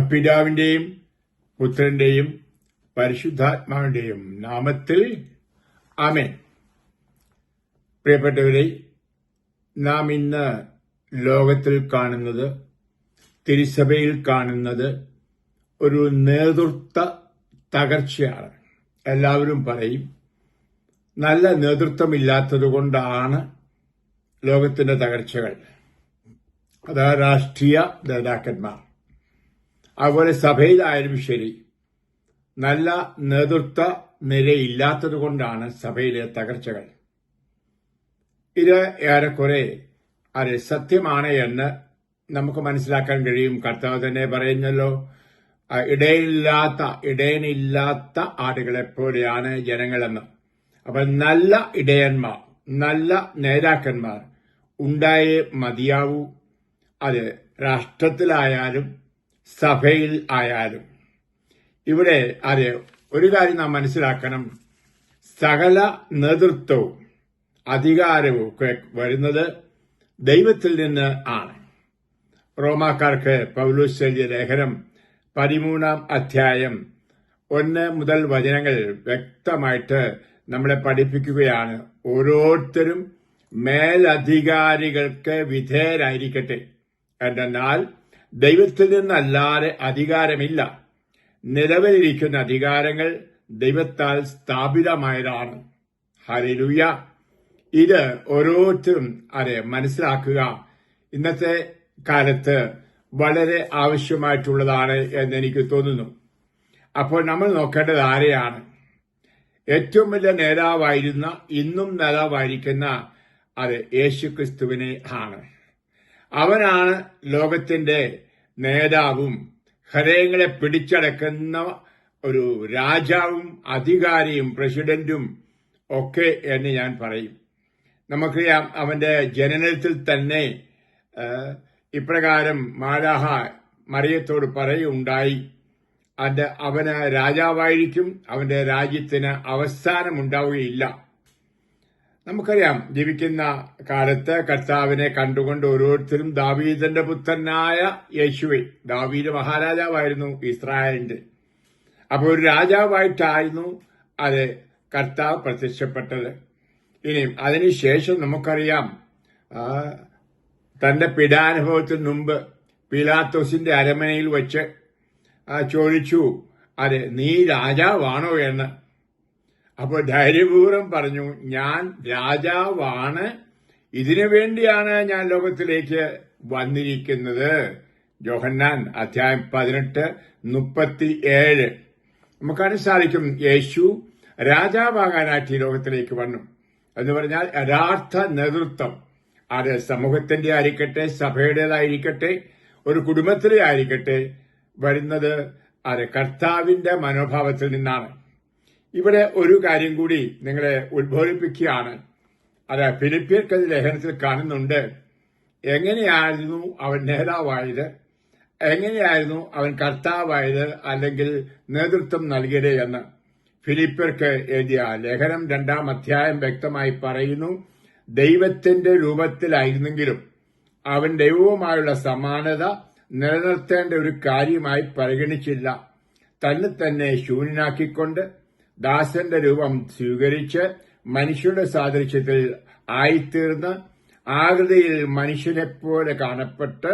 പിതാവിന്റെയും പുത്രന്റെയും പരിശുദ്ധാത്മാവിന്റെയും നാമത്തിൽ ആമേൻ. പ്രിയപ്പെട്ടവരെ, നാം ഇന്ന് ലോകത്തിൽ കാണുന്നത്, തിരുസഭയിൽ കാണുന്നത് ഒരു നേതൃത്വ തകർച്ചയാണ്. എല്ലാവരും പറയും നല്ല നേതൃത്വമില്ലാത്തതുകൊണ്ടാണ് ലോകത്തിന്റെ തകർച്ചകൾ. അത് രാഷ്ട്രീയ നേതാക്കന്മാർ, അതുപോലെ സഭയിലായാലും ശരി, നല്ല നേതൃത്വ നിലയില്ലാത്തത് കൊണ്ടാണ് സഭയിലെ തകർച്ചകൾ. ഇത് ഏറെക്കുറെ അത് സത്യമാണ് എന്ന് നമുക്ക് മനസ്സിലാക്കാൻ കഴിയും. കർത്താവ് തന്നെ പറയുന്നല്ലോ, ഇടയനില്ലാത്ത ആടുകളെ പോലെയാണ് ജനങ്ങളെന്ന്. അപ്പൊ നല്ല ഇടയന്മാർ, നല്ല നേതാക്കന്മാർ ഉണ്ടായേ മതിയാവൂ. അത് രാഷ്ട്രത്തിലായാലും സഭയിൽ ആയാലും. ഇവിടെ അത് ഒരു കാര്യം നാം മനസ്സിലാക്കണം, സകല നേതൃത്വവും അധികാരവും ഒക്കെ വരുന്നത് ദൈവത്തിൽ നിന്ന് ആണ്. റോമാക്കാർക്ക് പൗലോസ് എഴുതിയ ലേഖനം 13-ാം അധ്യായം 1 മുതൽ വചനങ്ങൾ വ്യക്തമായിട്ട് നമ്മളെ പഠിപ്പിക്കുകയാണ്. ഓരോരുത്തരും മേലധികാരികൾക്ക് വിധേയരായിരിക്കട്ടെ, എന്നാൽ ദൈവത്തിൽ നിന്നല്ലാതെ അധികാരമില്ല. നിലവിലിരിക്കുന്ന അധികാരങ്ങൾ ദൈവത്താൽ സ്ഥാപിതമായതാണ്. ഹല്ലേലൂയ. ഇത് ഓരോരുത്തരും അത് മനസ്സിലാക്കുക. ഇന്നത്തെ കാലത്ത് വളരെ ആവശ്യമായിട്ടുള്ളതാണ് എന്ന് എനിക്ക് തോന്നുന്നു. അപ്പോൾ നമ്മൾ നോക്കേണ്ടത് ആരെയാണ്? ഏറ്റവും വലിയ നേതാവായിരുന്ന, ഇന്നും നേതാവായിരിക്കുന്ന അത് യേശുക്രിസ്തുവിനെ ആണ്. അവനാണ് ലോകത്തിന്റെ നേതാവും ഹൃദയങ്ങളെ പിടിച്ചടക്കുന്ന ഒരു രാജാവും അധികാരിയും പ്രസിഡന്റും ഒക്കെ എന്ന് ഞാൻ പറയും. നമുക്കറിയാം, അവന്റെ ജനനത്തിൽ തന്നെ ഇപ്രകാരം മാലാഖ മറിയത്തോട് പറയുണ്ടായി, അവന് രാജാവായിരിക്കും, അവന്റെ രാജ്യത്തിന് അവസാനമുണ്ടാവുകയില്ല. നമുക്കറിയാം, ജീവിക്കുന്ന കാലത്ത് കർത്താവിനെ കണ്ടുകൊണ്ട് ഓരോരുത്തരും ദാവീദിന്റെ പുത്രനായ യേശുവെ, ദാവീദ് മഹാരാജാവായിരുന്നു ഇസ്രായേലിന്റെ. അപ്പോൾ ഒരു രാജാവായിട്ടായിരുന്നു അത് കർത്താവ് പ്രത്യക്ഷപ്പെട്ടത്. ഇനിയും അതിനുശേഷം നമുക്കറിയാം, തന്റെ പീഡാനുഭവത്തിന് മുമ്പ് പീലാത്തോസിന്റെ അരമനയിൽ വെച്ച് ചോദിച്ചു, അത് നീ രാജാവാണോ എന്ന്. അപ്പോൾ ധൈര്യപൂർവ്വം പറഞ്ഞു, ഞാൻ രാജാവാണ്, ഇതിനു വേണ്ടിയാണ് ഞാൻ ലോകത്തിലേക്ക് വന്നിരിക്കുന്നത്. യോഹന്നാൻ അധ്യായം 18:37. നമുക്കറിയാൻ സാധിക്കും, യേശു രാജാവാകാനായിട്ട് ഈ ലോകത്തിലേക്ക് വന്നു എന്ന് പറഞ്ഞാൽ യഥാർത്ഥ നേതൃത്വം, അത് സമൂഹത്തിന്റെ ആയിരിക്കട്ടെ, സഭയുടേതായിരിക്കട്ടെ, ഒരു കുടുംബത്തിലെ ആയിരിക്കട്ടെ, വരുന്നത് അത് കർത്താവിന്റെ മനോഭാവത്തിൽ നിന്നാണ്. ഇവിടെ ഒരു കാര്യം കൂടി നിങ്ങളെ ഉത്ബോധിപ്പിക്കുകയാണ്. അത് ഫിലിപ്പിയർക്ക് ലേഖനത്തിൽ കാണുന്നുണ്ട്. എങ്ങനെയായിരുന്നു അവൻ നേതാവായത്, എങ്ങനെയായിരുന്നു അവൻ കർത്താവായത്, അല്ലെങ്കിൽ നേതൃത്വം നൽകിയത് എന്ന് ഫിലിപ്പിയർക്ക് എഴുതിയ ലേഖനം 2-ാം അധ്യായം വ്യക്തമായി പറയുന്നു. ദൈവത്തിന്റെ രൂപത്തിലായിരുന്നെങ്കിലും അവൻ ദൈവവുമായുള്ള സമാനത നിലനിർത്തേണ്ട ഒരു കാര്യമായി പരിഗണിച്ചില്ല. തന്നെ ശൂന്യനാക്കിക്കൊണ്ട് ദാസന്റെ രൂപം സ്വീകരിച്ച് മനുഷ്യരുടെ സാദൃശ്യത്തിൽ ആയിത്തീർന്ന് ആകൃതിയിൽ മനുഷ്യനെപ്പോലെ കാണപ്പെട്ട്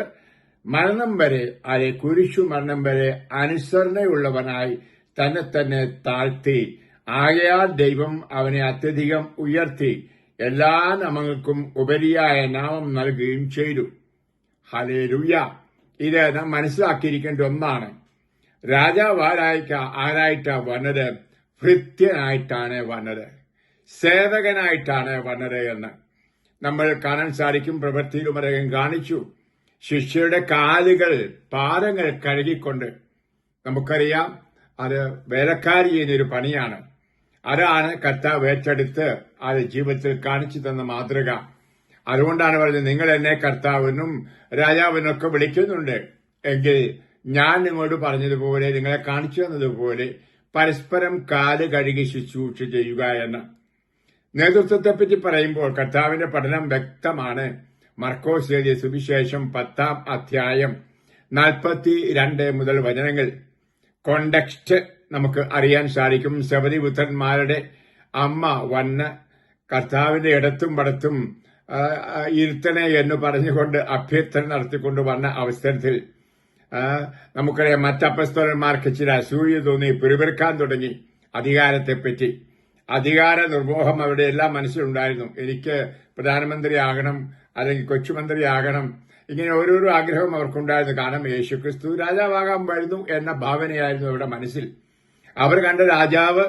മരണം വരെ, അതെ കുരിശു മരണം വരെ അനുസരണയുള്ളവനായി തന്നെ താഴ്ത്തി. ആകയാൽ ദൈവം അവനെ അത്യധികം ഉയർത്തി എല്ലാ നാമങ്ങൾക്കും ഉപരിയായ നാമം നൽകുകയും ചെയ്തു. ഹല്ലേലൂയ. ഇത് നാം മനസ്സിലാക്കിയിരിക്കേണ്ട ഒന്നാണ്. രാജാവ് ആരായിട്ടാ വന്നത്? ഭൃത്യനായിട്ടാണ് വന്നത്, സേവകനായിട്ടാണ് വന്നത് എന്ന് നമ്മൾ കാണാൻ സാധിക്കും. പ്രവൃത്തിയിലും അദ്ദേഹം കാണിച്ചു. ശിഷ്യയുടെ പാദങ്ങൾ കഴുകിക്കൊണ്ട്. നമുക്കറിയാം, അത് വേലക്കാരി ചെയ്യുന്നൊരു പണിയാണ്. അതാണ് കർത്താവ് ഏറ്റെടുത്ത് അത് ജീവിതത്തിൽ കാണിച്ചു തന്ന മാതൃക. അതുകൊണ്ടാണ് പറഞ്ഞത്, നിങ്ങൾ എന്നെ കർത്താവിനും രാജാവിനൊക്കെ വിളിക്കുന്നുണ്ട് എങ്കിൽ ഞാൻ നിങ്ങളോട് പറഞ്ഞതുപോലെ, നിങ്ങളെ കാണിച്ചു തന്നതുപോലെ പരസ്പരം കാല് കഴുകി ശുശ്രൂഷ ചെയ്യുക എന്ന്. നേതൃത്വത്തെപ്പറ്റി പറയുമ്പോൾ കർത്താവിന്റെ പഠനം വ്യക്തമാണ്. മർക്കോസ് എഴുതിയ സുവിശേഷം 10-ാം അധ്യായം 42 മുതൽ വചനങ്ങൾ കോണ്ടക്സ്റ്റ് നമുക്ക് അറിയാൻ സാധിക്കും. സബദിപുത്രന്മാരുടെ അമ്മ വന്ന് കർത്താവിന്റെ ഇടത്തും വടത്തും ഇരുത്തണേ എന്ന് പറഞ്ഞുകൊണ്ട് അഭ്യർത്ഥന നടത്തിക്കൊണ്ട് വന്ന അവസരത്തിൽ നമുക്കറിയാം മറ്റപ്പസ്തോലന്മാർക്ക് ചില അസൂയ തോന്നി, പിറുപിറുക്കാൻ തുടങ്ങി അധികാരത്തെപ്പറ്റി. അധികാര നിർമോഹം അവരുടെ എല്ലാം മനസ്സിലുണ്ടായിരുന്നു. എനിക്ക് പ്രധാനമന്ത്രിയാകണം, അല്ലെങ്കിൽ കൊച്ചുമന്ത്രിയാകണം, ഇങ്ങനെ ഓരോരോ ആഗ്രഹം അവർക്കുണ്ടായിരുന്നു. കാരണം യേശുക്രിസ്തു രാജാവാകാൻ വരുന്നു എന്ന ഭാവനയായിരുന്നു അവരുടെ മനസ്സിൽ. അവർ കണ്ട രാജാവ്,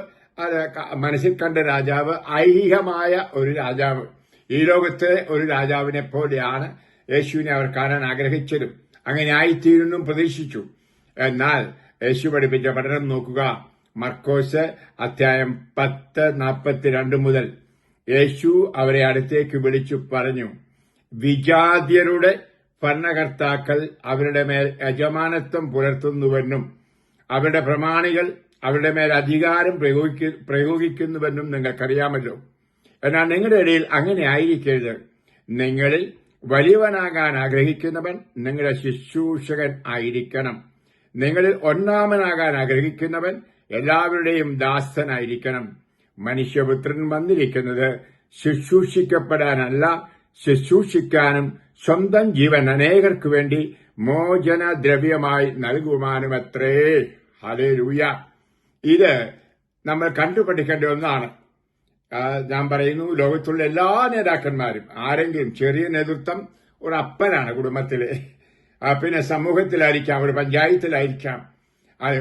മനസ്സിൽ കണ്ട രാജാവ് ഐഹികമായ ഒരു രാജാവ്, ഈ ലോകത്തെ ഒരു രാജാവിനെ പോലെയാണ് യേശുവിനെ അവർ കാണാൻ ആഗ്രഹിച്ചതും. അങ്ങനെ ആയിത്തീരുന്നും പ്രതീക്ഷിച്ചു. എന്നാൽ യേശു പഠിപ്പിച്ച പഠനം നോക്കുക. മർക്കോസ് അധ്യായം 10:42 മുതൽ യേശു അവരെ അടുത്തേക്ക് വിളിച്ചു പറഞ്ഞു, വിജാത്യരുടെ ഭരണകർത്താക്കൾ അവരുടെ മേൽ യജമാനത്വം പുലർത്തുന്നുവെന്നും അവരുടെ പ്രമാണികൾ അവരുടെ മേൽ അധികാരം പ്രയോഗിക്കുന്നുവെന്നും നിങ്ങൾക്കറിയാമല്ലോ. എന്നാൽ നിങ്ങളുടെ ഇടയിൽ അങ്ങനെ ആയിരിക്കരുത്. നിങ്ങളിൽ വലിയവനാകാൻ ആഗ്രഹിക്കുന്നവൻ നിങ്ങളുടെ ശുശ്രൂഷകൻ ആയിരിക്കണം. നിങ്ങളിൽ ഒന്നാമനാകാൻ ആഗ്രഹിക്കുന്നവൻ എല്ലാവരുടെയും ദാസനായിരിക്കണം. മനുഷ്യപുത്രൻ വന്നിരിക്കുന്നത് ശുശ്രൂഷിക്കപ്പെടാനല്ല, ശുശ്രൂഷിക്കാനും സ്വന്തം ജീവൻ അനേകർക്ക് വേണ്ടി മോചനദ്രവ്യമായി നൽകുവാനുമത്രേ. ഹല്ലേലൂയ. ഇത് നമ്മൾ കണ്ടുപഠിക്കേണ്ട ഒന്നാണ്. ഞാൻ പറയുന്നു, ലോകത്തുള്ള എല്ലാ നേതാക്കന്മാരും ആരെങ്കിലും ചെറിയ നേതൃത്വം ഒരു അപ്പനാണ് കുടുംബത്തിലെ, പിന്നെ സമൂഹത്തിലായിരിക്കാം, ഒരു പഞ്ചായത്തിലായിരിക്കാം,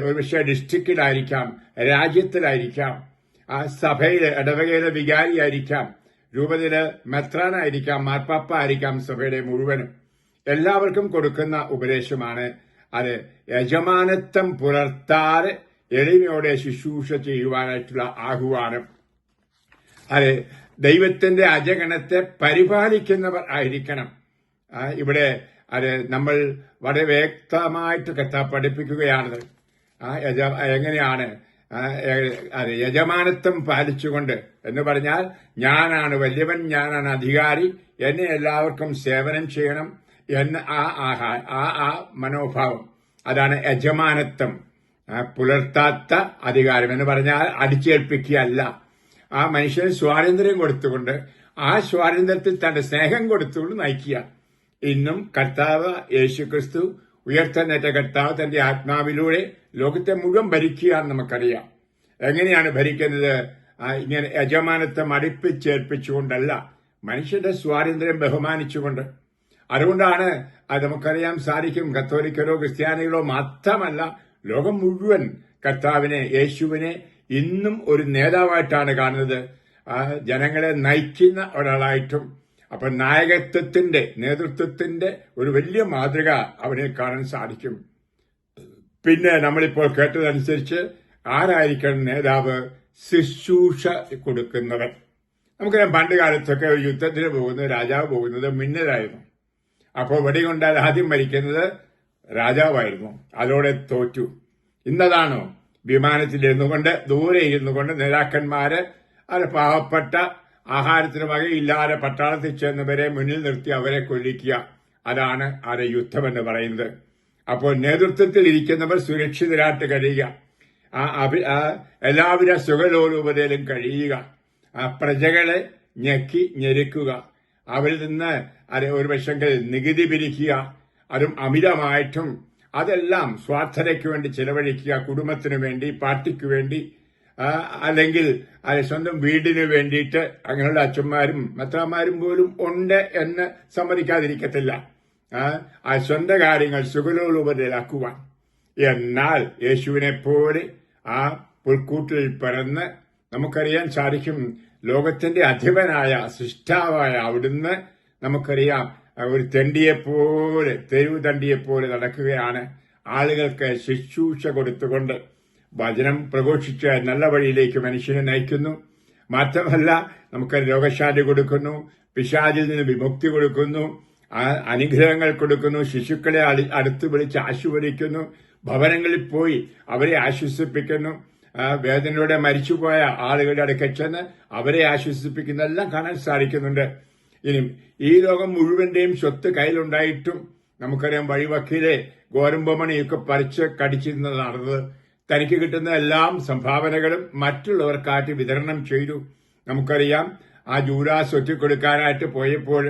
ഒരു പക്ഷേ ഡിസ്ട്രിക്റ്റിലായിരിക്കാം, രാജ്യത്തിലായിരിക്കാം, സഭയിലെ ഇടവകയിലെ വികാരിയായിരിക്കാം, രൂപതയിലെ മെത്രാനായിരിക്കാം, മാർപ്പാപ്പ ആയിരിക്കാം, സഭയുടെ മുഴുവനും എല്ലാവർക്കും കൊടുക്കുന്ന ഉപദേശമാണ് അത് യജമാനത്വം പുലർത്താതെ എളിമയോടെ ശുശ്രൂഷ ചെയ്യുവാനായിട്ടുള്ള ആഹ്വാനം. അത് ദൈവത്തിന്റെ അജഗണത്തെ പരിപാലിക്കുന്നവർ ആയിരിക്കണം. ഇവിടെ അത് നമ്മൾ വളരെ വ്യക്തമായിട്ട് പഠിപ്പിക്കുകയാണത്. എങ്ങനെയാണ് അത് യജമാനത്വം പാലിച്ചുകൊണ്ട് എന്ന് പറഞ്ഞാൽ, ഞാനാണ് വലിയവൻ, ഞാനാണ് അധികാരി, എന്നെ എല്ലാവർക്കും സേവനം ചെയ്യണം എന്ന ആ മനോഭാവം, അതാണ് യജമാനത്വം. പുലർത്താത്ത അധികാരം എന്ന് പറഞ്ഞാൽ അടിച്ചേൽപ്പിക്കുകയല്ല. ആ മനുഷ്യന് സ്വാതന്ത്ര്യം കൊടുത്തുകൊണ്ട് ആ സ്വാതന്ത്ര്യത്തിൽ തന്റെ സ്നേഹം കൊടുത്തുകൊണ്ട് നയിക്കുക. ഇന്നും കർത്താവ് യേശുക്രിസ്തു, ഉയർത്തെഴുന്നേറ്റ കർത്താവ് തന്റെ ആത്മാവിലൂടെ ലോകത്തെ മുഴുവൻ ഭരിക്കുകയാണെന്ന് നമുക്കറിയാം. എങ്ങനെയാണ് ഭരിക്കുന്നത്? ഇങ്ങനെ യജമാനത്വം അടുപ്പിച്ചേൽപ്പിച്ചുകൊണ്ടല്ല, മനുഷ്യന്റെ സ്വാതന്ത്ര്യം ബഹുമാനിച്ചുകൊണ്ട്. അതുകൊണ്ടാണ് അത് നമുക്കറിയാൻ സാധിക്കും, കത്തോലിക്കരോ ക്രിസ്ത്യാനികളോ മാത്രമല്ല, ലോകം മുഴുവൻ കർത്താവിനെ, യേശുവിനെ ഇന്നും ഒരു നേതാവായിട്ടാണ് കാണുന്നത്, ജനങ്ങളെ നയിക്കുന്ന ഒരാളായിട്ടും. അപ്പൊ നായകത്വത്തിന്റെ, നേതൃത്വത്തിന്റെ ഒരു വലിയ മാതൃക അവനെ കാണാൻ സാധിക്കും. പിന്നെ നമ്മളിപ്പോൾ കേട്ടതനുസരിച്ച് ആരായിരിക്കണം നേതാവ്? ശുശ്രൂഷ കൊടുക്കുന്നവൻ. നമുക്കറിയാം, പണ്ട് കാലത്തൊക്കെ ഒരു യുദ്ധത്തിന് പോകുന്നത്, രാജാവ് പോകുന്നത് മിന്നലായിരുന്നു. അപ്പോൾ വെടികൊണ്ടാൽ ആദ്യം മരിക്കുന്നത് രാജാവായിരുന്നു. അതോടെ തോറ്റു. ഇന്നതാണോ? വിമാനത്തിലിരുന്നു കൊണ്ട്, ദൂരെ ഇരുന്നു കൊണ്ട് നേതാക്കന്മാര് അത് പാവപ്പെട്ട ആഹാരത്തിന് വകയില്ലാതെ പട്ടാളത്തിൽ ചെന്നവരെ മുന്നിൽ നിർത്തി അവരെ കൊല്ലിക്കുക. അതാണ് അത് യുദ്ധമെന്ന് പറയുന്നത്. അപ്പോൾ നേതൃത്വത്തിൽ ഇരിക്കുന്നവർ സുരക്ഷിതരായിട്ട് കഴിയുക, എല്ലാവിധ സുഖലോലുപതയിലും കഴിയുക, പ്രജകളെ ഞെരുക്കുക, അവരിൽ നിന്ന് ഒരു പക്ഷെങ്കിൽ നികുതി പിരിക്കുക, അതും അമിതമായിട്ടും. അതെല്ലാം സ്വാർത്ഥതയ്ക്ക് വേണ്ടി ചെലവഴിക്കുക, കുടുംബത്തിനു വേണ്ടി, പാർട്ടിക്ക് വേണ്ടി, അല്ലെങ്കിൽ സ്വന്തം വീടിന് വേണ്ടിയിട്ട്. അങ്ങനെയുള്ള അച്ഛന്മാരും മെത്രാന്മാരും പോലും ഉണ്ട് എന്ന് സമ്മതിക്കാതിരിക്കത്തില്ല. സ്വന്തം കാര്യങ്ങൾ സുഖലോലുപതയിലാക്കുവാൻ. എന്നാൽ യേശുവിനെ പോലെ ആ പുൽക്കൂട്ടിൽ പിറന്ന് നമുക്കറിയാൻ സാധിക്കും, ലോകത്തിന്റെ അധിപനായ സൃഷ്ടാവായ അവിടുന്ന് നമുക്കറിയാം ഒരു തെണ്ടിയെപ്പോലെ, തെരുവ് തണ്ടിയെപ്പോലെ നടക്കുകയാണ്. ആളുകൾക്ക് ശുശ്രൂഷ കൊടുത്തുകൊണ്ട് വചനം പ്രഘോഷിച്ച് നല്ല വഴിയിലേക്ക് മനുഷ്യനെ നയിക്കുന്നു. മാത്രമല്ല, നമുക്ക് രോഗശാന്തി കൊടുക്കുന്നു, പിശാചിൽ നിന്ന് വിമുക്തി കൊടുക്കുന്നു, അനുഗ്രഹങ്ങൾ കൊടുക്കുന്നു, ശിശുക്കളെ അടുത്ത് വിളിച്ച് ആശീർവദിക്കുന്നു, ഭവനങ്ങളിൽ പോയി അവരെ ആശ്വസിപ്പിക്കുന്നു, വേദനയോടെ മരിച്ചുപോയ ആളുകളുടെ അടുക്കൽ ചെന്ന് അവരെ ആശ്വസിപ്പിക്കുന്നതെല്ലാം കാണാൻ സാധിക്കുന്നുണ്ട്. ഇനി ഈ ലോകം മുഴുവന്റെയും സ്വത്ത് കയ്യിലുണ്ടായിട്ടും നമുക്കറിയാം വഴിവക്കീലെ ഗോതമ്പുമണിയൊക്കെ പറിച്ച് കടിച്ചിരുന്ന് നടന്നത്. തനിക്ക് കിട്ടുന്ന എല്ലാം സംഭാവനകളും മറ്റുള്ളവർക്കായിട്ട് വിതരണം ചെയ്തു. നമുക്കറിയാം ആ ജൂദാസ് ഒറ്റിക്കൊടുക്കാനായിട്ട് പോയപ്പോൾ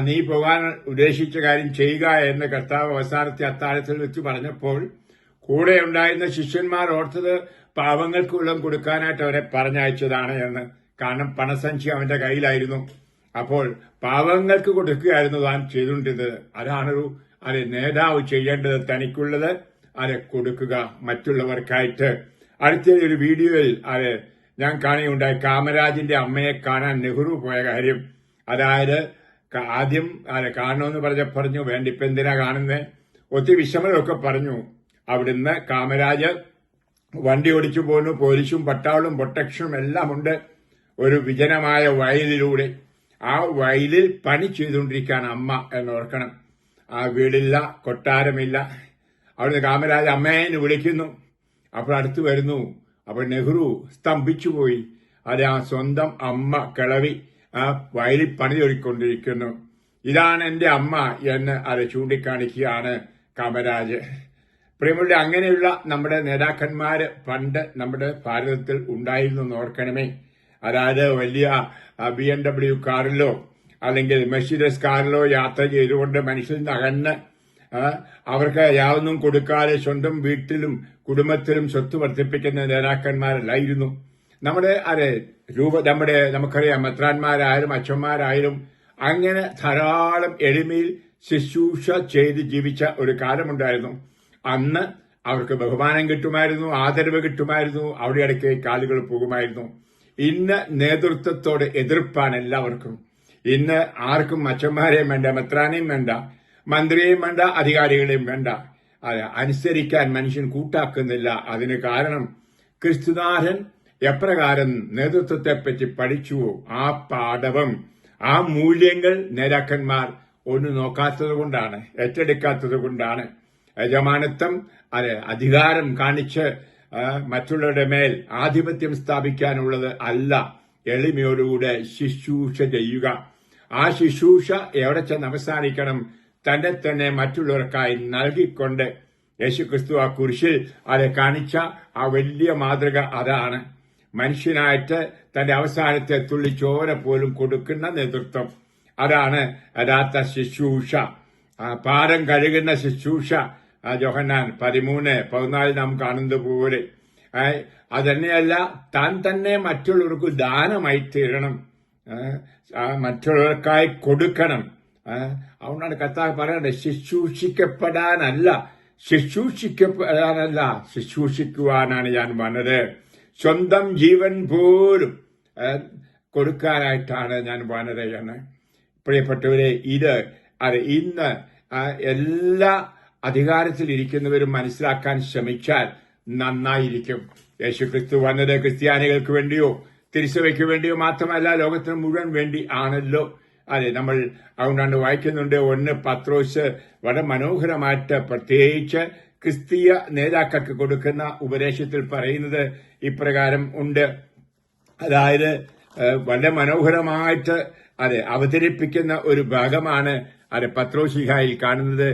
നീ പോകാൻ ഉദ്ദേശിച്ച കാര്യം ചെയ്യുക എന്ന് കർത്താവ് അവസാനത്തെ അത്താഴത്തിൽ വെച്ച് പറഞ്ഞപ്പോൾ കൂടെ ഉണ്ടായിരുന്ന ശിഷ്യന്മാർ ഓർത്തത് പാവങ്ങൾക്ക് വല്ലതും കൊടുക്കാനായിട്ട് അവരെ പറഞ്ഞയച്ചതാണ് എന്ന്. കാരണം പണസഞ്ചി അവന്റെ കയ്യിലായിരുന്നു. അപ്പോൾ പാവങ്ങൾക്ക് കൊടുക്കുകയായിരുന്നു താൻ ചെയ്തുകൊണ്ടിരുന്നത്. അതാണൊരു നേതാവ് ചെയ്യേണ്ടത്. തനിക്കുള്ളത് കൊടുക്കുക മറ്റുള്ളവർക്കായിട്ട്. അടുത്ത ഒരു വീഡിയോയിൽ ഞാൻ കാണുകയുണ്ടായി കാമരാജിന്റെ അമ്മയെ കാണാൻ നെഹ്റു പോയ കാര്യം. അതായത് ആദ്യം കാണണമെന്ന് പറഞ്ഞു വേണ്ട ഇപ്പൊ എന്തിനാ കാണുന്നത്, ഒത്തിരി വിഷമങ്ങളൊക്കെ പറഞ്ഞു. അവിടുന്ന് കാമരാജ് വണ്ടി ഓടിച്ചു പോകുന്നു. പോലീസും പട്ടാളും പ്രൊട്ടക്ഷനും എല്ലാം ഉണ്ട്. ഒരു വിജനമായ വയലിലൂടെ ആ വയലിൽ പണി ചെയ്തുകൊണ്ടിരിക്കുകയാണ് അമ്മ എന്നോർക്കണം. ആ വീടില്ല, കൊട്ടാരമില്ല. അവിടുന്ന് കാമരാജ് അമ്മേനെ വിളിക്കുന്നു. അപ്പോൾ അടുത്ത് വരുന്നു. അപ്പോൾ നെഹ്റു സ്തംഭിച്ചുപോയി. ആ സ്വന്തം അമ്മ കിളവി ആ വയലിൽ പണി ഒരുക്കൊണ്ടിരിക്കുന്നു. ഇതാണ് എന്റെ അമ്മ എന്ന് ചൂണ്ടിക്കാണിക്കുകയാണ് കാമരാജ്. പ്രിയമുള്ള അങ്ങനെയുള്ള നമ്മുടെ നേതാക്കന്മാര് പണ്ട് നമ്മുടെ ഭാരതത്തിൽ ഉണ്ടായിരുന്നു എന്ന് ഓർക്കണമേ. അതായത് വലിയ BMW കാറിലോ അല്ലെങ്കിൽ മെർസിഡസ് കാറിലോ യാത്ര ചെയ്തുകൊണ്ട് മനുഷ്യരിൽ നിന്ന് അകന്ന് അവർക്ക് യാതൊന്നും കൊടുക്കാതെ സ്വന്തം വീട്ടിലും കുടുംബത്തിലും സ്വത്ത് വർദ്ധിപ്പിക്കുന്ന നേതാക്കന്മാരല്ലായിരുന്നു നമ്മുടെ നമുക്കറിയാം മെത്രാന്മാരായാലും അച്ഛന്മാരായാലും അങ്ങനെ ധാരാളം എളിമയിൽ ശുശ്രൂഷ ചെയ്ത് ജീവിച്ച ഒരു കാലമുണ്ടായിരുന്നു. അന്ന് അവർക്ക് ബഹുമാനം കിട്ടുമായിരുന്നു, ആദരവ് കിട്ടുമായിരുന്നു, അവിടെ ഇടയ്ക്ക് കാലുകൾ പോകുമായിരുന്നു. ഇന്ന് നേതൃത്വത്തോട് എതിർപ്പാണ് എല്ലാവർക്കും. ഇന്ന് ആർക്കും അച്ഛന്മാരെയും വേണ്ട, മെത്രാനെയും വേണ്ട, മന്ത്രിയെയും വേണ്ട, അധികാരികളെയും വേണ്ട. അനുസരിക്കാൻ മനുഷ്യൻ കൂട്ടാക്കുന്നില്ല. അതിന് കാരണം ക്രിസ്തുനാഥൻ എപ്രകാരം നേതൃത്വത്തെപ്പറ്റി പഠിച്ചുവോ ആ പാഠവും ആ മൂല്യങ്ങൾ നേതാക്കന്മാർ ഒന്ന് നോക്കാത്തത് കൊണ്ടാണ്, ഏറ്റെടുക്കാത്തത് കൊണ്ടാണ്. യജമാനത്വം അധികാരം കാണിച്ച് മറ്റുള്ളവരുടെ മേൽ ആധിപത്യം സ്ഥാപിക്കാനുള്ളത് അല്ല. എളിമയോടുകൂടെ ശുശ്രൂഷ ചെയ്യുക. ആ ശുശ്രൂഷ എവിടെ ചെന്ന് അവസാനിക്കണം? തന്നെ മറ്റുള്ളവർക്കായി നൽകിക്കൊണ്ട് യേശുക്രിസ്തു ആ കുരിശിൽ കാണിച്ച ആ വലിയ മാതൃക അതാണ്. മനുഷ്യനായിട്ട് തന്റെ അവസാനത്തെ തുള്ളി ചോര പോലും കൊടുക്കുന്ന നേതൃത്വം. അതാണ് യഥാർത്ഥ ശുശ്രൂഷ. പാദം കഴുകുന്ന ശുശ്രൂഷ യോഹന്നാൻ 13:14 നാം കാണുന്നത് പോലെ. അതന്നെയല്ല, താൻ തന്നെ മറ്റുള്ളവർക്ക് ദാനമായി തീരണം, മറ്റുള്ളവർക്കായി കൊടുക്കണം. അതുകൊണ്ടാണ് കർത്താവ് പറയുന്നത് ശുശ്രൂഷിക്കപ്പെടാനല്ല ശുശ്രൂഷിക്കുവാനാണ് ഞാൻ വന്നത്. സ്വന്തം ജീവൻ പോലും കൊടുക്കാനായിട്ടാണ് ഞാൻ വന്നത് എന്ന്. പ്രിയപ്പെട്ടവരെ, ഇന്ന് എല്ലാ അധികാരത്തിലിരിക്കുന്നവരും മനസ്സിലാക്കാൻ ശ്രമിച്ചാൽ നന്നായിരിക്കും. യേശുക്രിസ്തു വന്നത് ക്രിസ്ത്യാനികൾക്ക് വേണ്ടിയോ തിരുസഭയ്ക്ക് വേണ്ടിയോ മാത്രമല്ല, ലോകത്തിന് മുഴുവൻ വേണ്ടി ആണല്ലോ. നമ്മൾ അതുകൊണ്ടാണ് വായിക്കുന്നുണ്ട് 1 പത്രോസ് വളരെ മനോഹരമായിട്ട് പ്രത്യേകിച്ച് ക്രിസ്തീയ നേതാക്കൾക്ക് കൊടുക്കുന്ന ഉപദേശത്തിൽ പറയുന്നത് ഇപ്രകാരം ഉണ്ട്. അതായത് വളരെ മനോഹരമായിട്ട് അവതരിപ്പിക്കുന്ന ഒരു ഭാഗമാണ് പത്രോസിഹായിൽ കാണുന്നത്.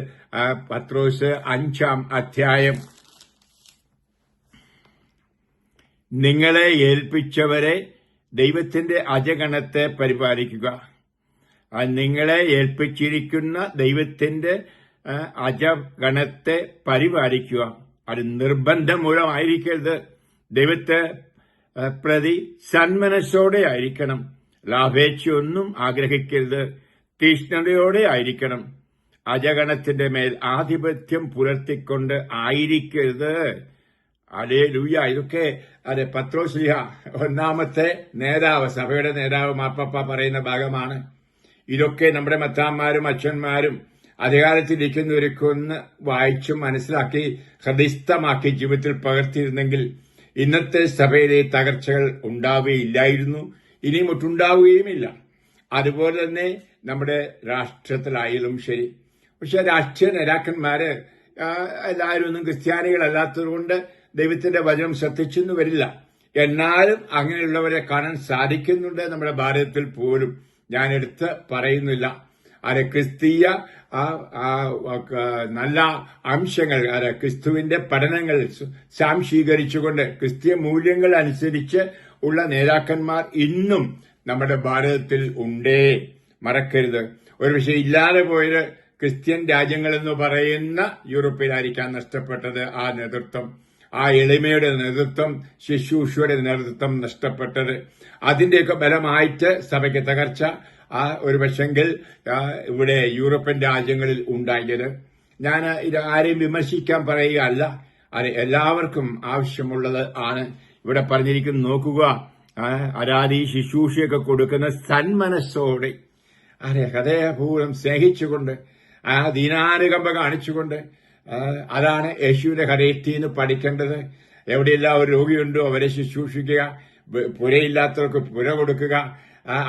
പത്രോസ് 5-ാം അധ്യായം. നിങ്ങളെ ഏൽപ്പിച്ചവരെ ദൈവത്തിന്റെ അജഗണത്തെ പരിപാലിക്കുക. നിങ്ങളെ ഏൽപ്പിച്ചിരിക്കുന്ന ദൈവത്തിന്റെ അജഗണത്തെ പരിപാലിക്കുക. അത് നിർബന്ധം മൂലമായിരിക്കരുത്. ദൈവത്തെ പ്രതി സന്മനസ്സോടെ ആയിരിക്കണം. ലാഭേച്ഛയൊന്നും ആഗ്രഹിക്കരുത്. തീഷ്ണതയോടെ ആയിരിക്കണം. അജഗണത്തിന്റെ മേൽ ആധിപത്യം പുലർത്തിക്കൊണ്ട് ആയിരിക്കരുത്. ഹല്ലേലൂയ. ഇതൊക്കെ പത്രോസ്ലീഹ ഒന്നാമത്തെ നേതാവ്, സഭയുടെ നേതാവ് മാർപ്പാപ്പ പറയുന്ന ഭാഗമാണ്. ഇതൊക്കെ നമ്മുടെ മെത്രാന്മാരും അച്ഛന്മാരും അധികാരത്തിലിരിക്കുന്നവരൊക്കെ ഒന്ന് വായിച്ചും മനസ്സിലാക്കി ഹൃദയസ്ഥമാക്കി ജീവിതത്തിൽ പകർത്തിയിരുന്നെങ്കിൽ ഇന്നത്തെ സഭയിലെ തകർച്ചകൾ ഉണ്ടാവുകയില്ലായിരുന്നു, ഇനിയും ഒട്ടുണ്ടാവുകയുമില്ല. അതുപോലെ തന്നെ നമ്മുടെ രാഷ്ട്രത്തിലായാലും ശരി. പക്ഷെ രാഷ്ട്രീയ നേതാക്കന്മാര് എല്ലാവരും ഒന്നും ക്രിസ്ത്യാനികളല്ലാത്തതുകൊണ്ട് ദൈവത്തിന്റെ വചനം ശ്രദ്ധിച്ചെന്ന് വരില്ല. എന്നാലും അങ്ങനെയുള്ളവരെ കാണാൻ സാധിക്കുന്നുണ്ട് നമ്മുടെ ഭാരതത്തിൽ പോലും. ഞാൻ എടുത്ത് പറയുന്നില്ല. ക്രിസ്തീയ നല്ല അംശങ്ങൾ ക്രിസ്തുവിന്റെ പഠനങ്ങൾ സ്വാംശീകരിച്ചുകൊണ്ട് ക്രിസ്തീയ മൂല്യങ്ങൾ അനുസരിച്ച് ഉള്ള നേതാക്കന്മാർ ഇന്നും നമ്മുടെ ഭാരതത്തിൽ ഉണ്ടേ, മറക്കരുത്. ഒരുപക്ഷെ ഇല്ലാതെ പോയത് ക്രിസ്ത്യൻ രാജ്യങ്ങളെന്ന് പറയുന്ന യൂറോപ്പിലായിരിക്കാം നഷ്ടപ്പെട്ടത് ആ നേതൃത്വം, ആ എളിമയുടെ നേതൃത്വം, ശുശ്രൂഷയുടെ നേതൃത്വം നഷ്ടപ്പെട്ടത്. അതിന്റെയൊക്കെ ബലമായിട്ട് സഭയ്ക്ക് തകർച്ച ഒരു പക്ഷെങ്കിൽ ഇവിടെ യൂറോപ്യൻ രാജ്യങ്ങളിൽ ഉണ്ടായത്. ഞാൻ ഇത് ആരെയും വിമർശിക്കാൻ പറയുകയല്ല, അത് എല്ലാവർക്കും ആവശ്യമുള്ളത് ആണ്. ഇവിടെ പറഞ്ഞിരിക്കുന്നു, നോക്കുക, അരാധി ശുശ്രൂഷയൊക്കെ കൊടുക്കുന്ന സന്മനസ്സോടെ ഹൃദയപൂർവ്വം സ്നേഹിച്ചുകൊണ്ട് ദീനാനുകമ്പ കാണിച്ചുകൊണ്ട് അതാണ് യേശുവിന്റെ ഹൃദയത്തിൽ പഠിക്കേണ്ടത്. എവിടെയെല്ലാം ഒരു രോഗിയുണ്ടോ അവരെ ശുശ്രൂഷിക്കുക, പുരയില്ലാത്തവർക്ക് പുര കൊടുക്കുക,